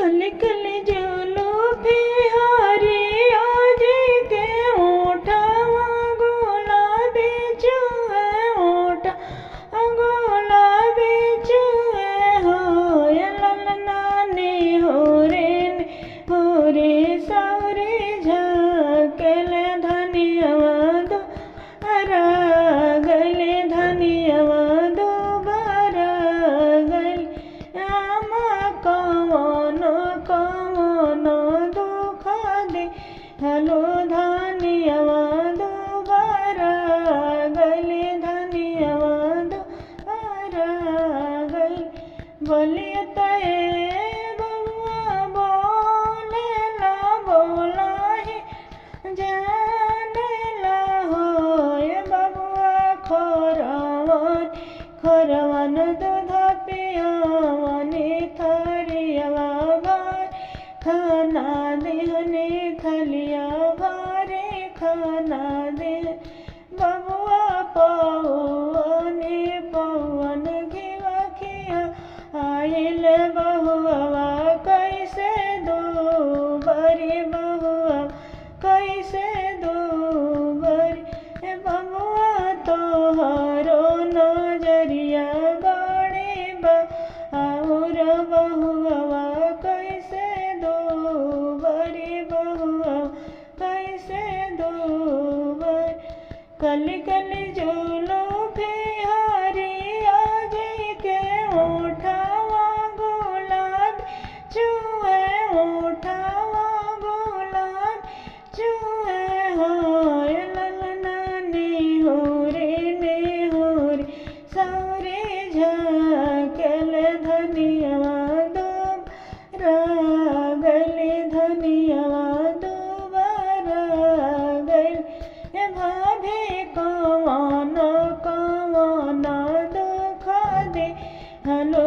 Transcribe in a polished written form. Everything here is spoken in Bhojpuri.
कली कली जुलू बिहारी आज के ओठवा गुलाबी चुए ओठा गुलाबी चुए हो ललनानी हो रे सौरे झकले धनियावा दो गले धनियावा दो गले आमा कवन दुख दे हलो धनियावा दो गले धनियावा दो गले बोलिए तय बबुआ बोले ला बोला ही जाने ला हो बबुआ खोरवन दूध पियावनी थरियावा भार खाना देहने थलिया भारे खाना दे बबुआ पौवन घिवा खिया आइल बहुआ कैसे दो बरी बहुआ कैसे दो बरी बबुआ तोहरो नजरिया बड़े और बहुआ कैसे दो बरी बहुआ कैसे दो बरी कली कली जुलू बिहारी आज के ओठवा गुलाब चुए ओठवा गुलाब चुए हो ललनानी हो रे सौरे झकल धनियावा दो गले धनियावा दो गले भाभी कवन दुख दे हलो